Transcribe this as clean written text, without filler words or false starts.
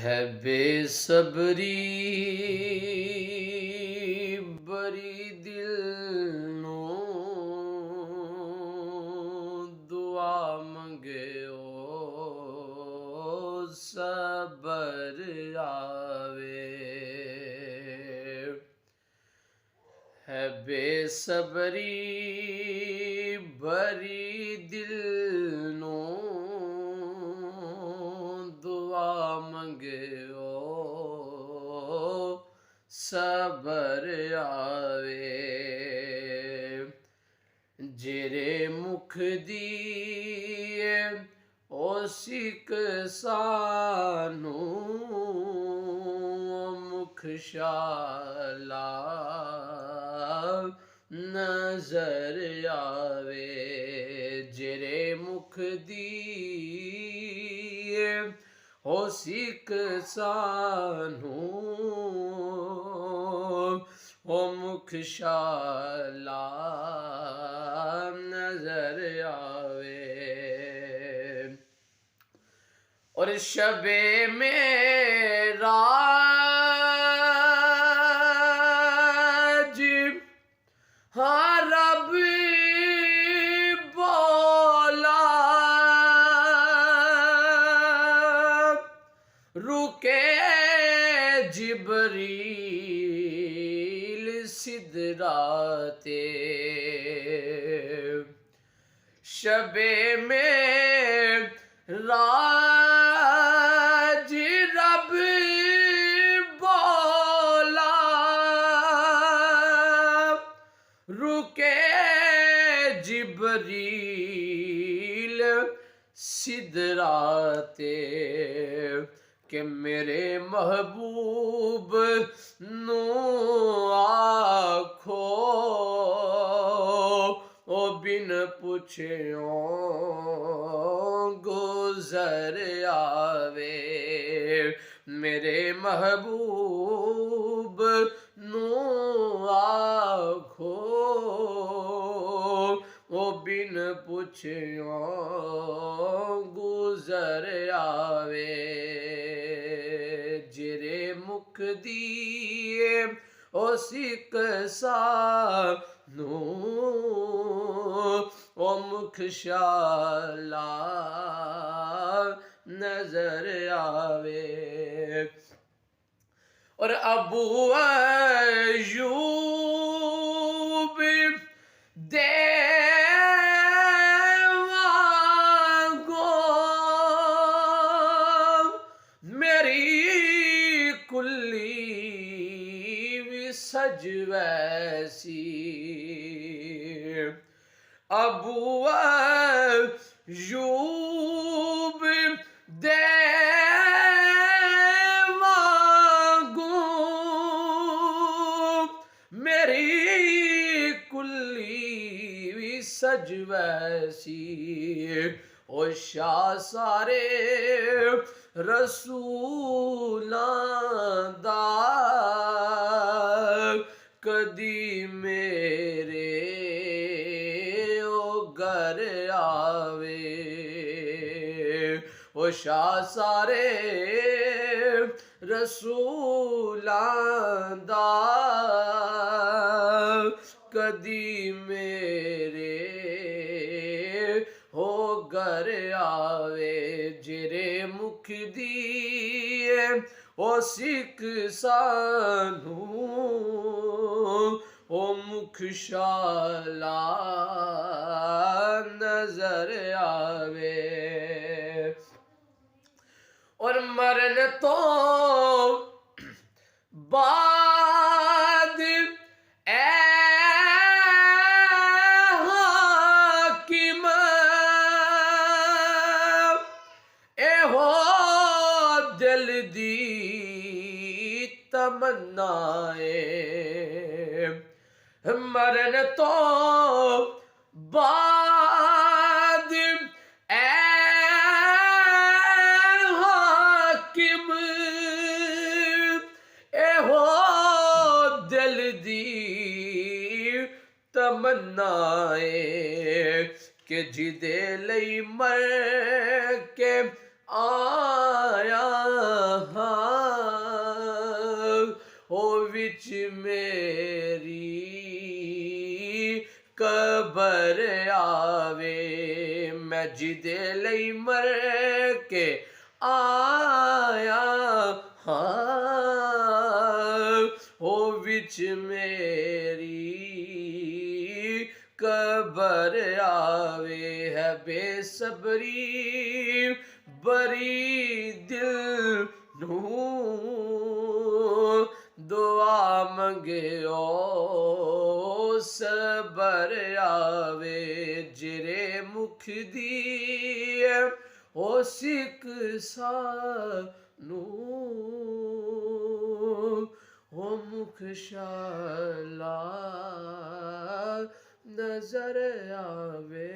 है बेसब्री बड़ी दिल नो दुआ मंगे ओ सबर आवे। है बेसब्री बड़ी दिल नो दुआ मंगे ओ सबर आवे। जेरे मुख दिए ओ सिक सानू मुख शाला नजर आवे। जेरे मुख दिए हो सिक सानू ओ मुख शाला नजर आवे। और शबे मेराज हाँ रब बोला रुके जिबरील सिदराते। शबे में राज रब बोला रुके जिबरील सिदराते। कि मेरे महबूब नू आखो ओ बिन पुछियो गुजर आवे। मेरे महबूब नू आखो ओ बिन पुछियो गुजर आवे। जेरे मुख दिए ओ सिक सानू ओ मुख शाला नजर आवे। और अबू अयूब देवांगो मेरी कुल्ली भी सज वैसी। अबू अयूब देवांगो मेरी कुल्ली भी सज वैसी। ओ शाह सारे रसूलां दा कदी मेरे ओ घर आवे। ओ शाह सारे रसूलां दा कदी मेरे हो घर आवे। जेरे मुख दिए ओ सिक सानू ओ मुख शाला नजर आवे। और मरन तो बाद ए हाकिम एहो दिल दी तमन्नाए। मरन तो बाद ए हाकिम एहो दिल दी तमन्नाए। कि जिदे लई मर के आया हाँ विच मेरी कबर आवे मैं जिदे लई मर के आया हाँ ओ विच मेरी कबर आवे है बेसबरी बरी दिल नूं दुआ मंगियो सबर आवे जिरे मुख दी ओ सिक सानू ओ मुख शाला नजर आवे